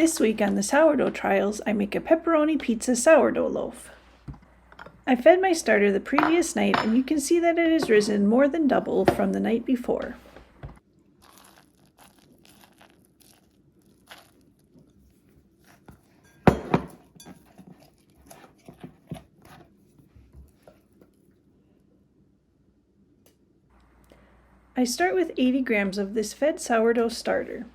This week on the sourdough trials, I make a pepperoni pizza sourdough loaf. I fed my starter the previous night and you can see that it has risen more than double from the night before. I start with 80 grams of this fed sourdough starter.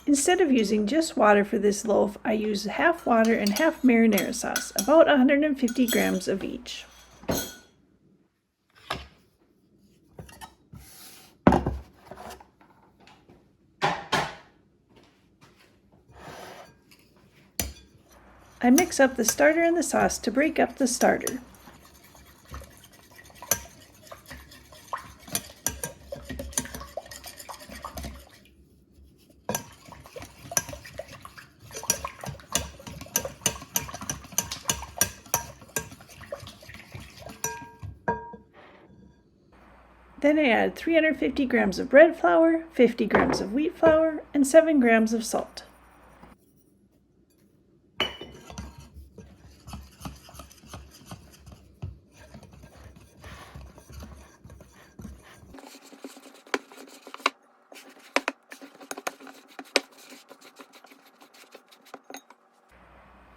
Instead of using just water for this loaf, I use half water and half marinara sauce, about 150 grams of each. I mix up the starter and the sauce to break up the starter. Then I add 350 grams of bread flour, 50 grams of wheat flour, and 7 grams of salt.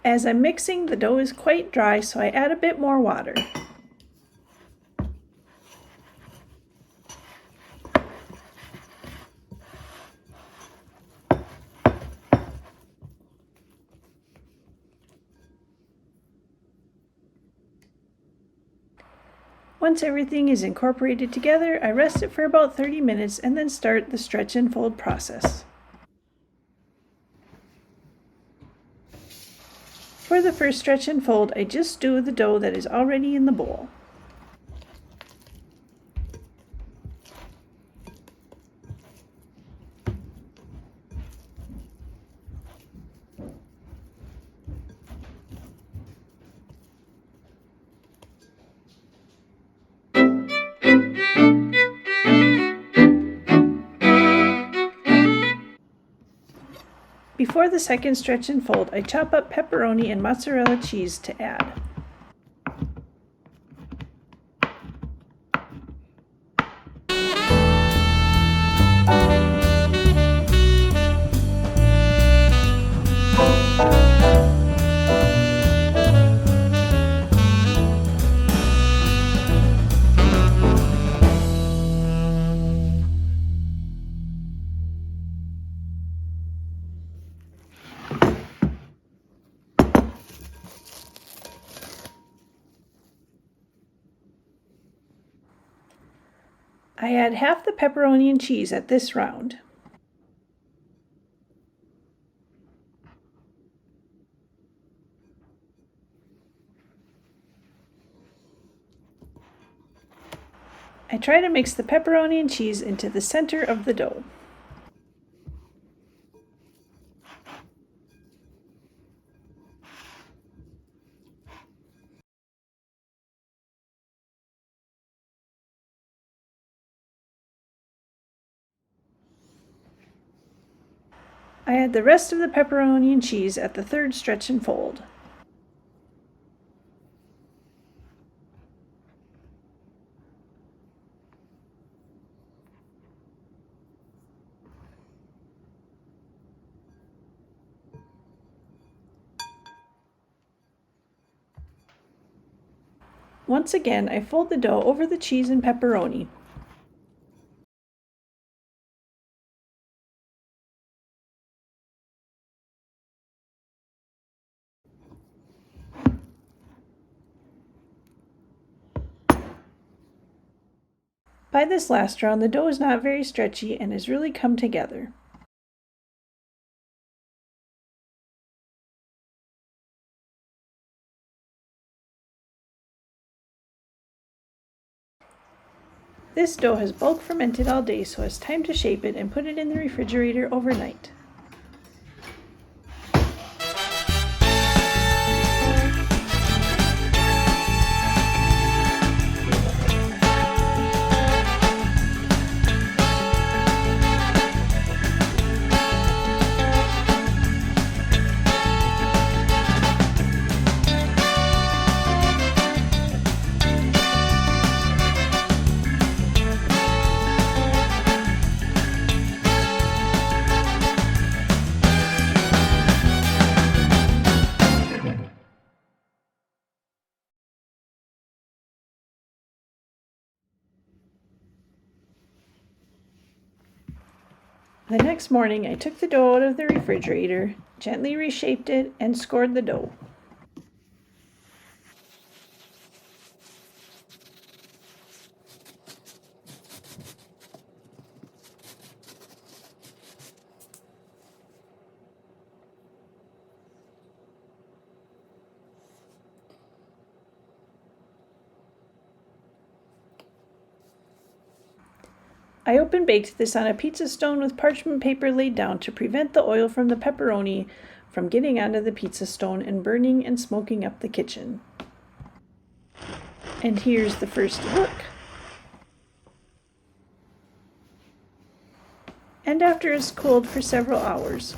As I'm mixing, the dough is quite dry, so I add a bit more water. Once everything is incorporated together, I rest it for about 30 minutes and then start the stretch and fold process. For the first stretch and fold, I just stew the dough that is already in the bowl. Before the second stretch and fold, I chop up pepperoni and mozzarella cheese to add. I add half the pepperoni and cheese at this round. I try to mix the pepperoni and cheese into the center of the dough. I add the rest of the pepperoni and cheese at the third stretch and fold. Once again, I fold the dough over the cheese and pepperoni. By this last round, the dough is not very stretchy and has really come together. This dough has bulk fermented all day, so it's time to shape it and put it in the refrigerator overnight. The next morning, I took the dough out of the refrigerator, gently reshaped it, and scored the dough. I open baked this on a pizza stone with parchment paper laid down to prevent the oil from the pepperoni from getting onto the pizza stone and burning and smoking up the kitchen. And here's the first look. And after it's cooled for several hours.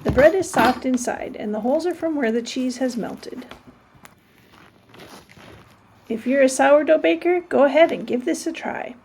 The bread is soft inside, and the holes are from where the cheese has melted. If you're a sourdough baker, go ahead and give this a try.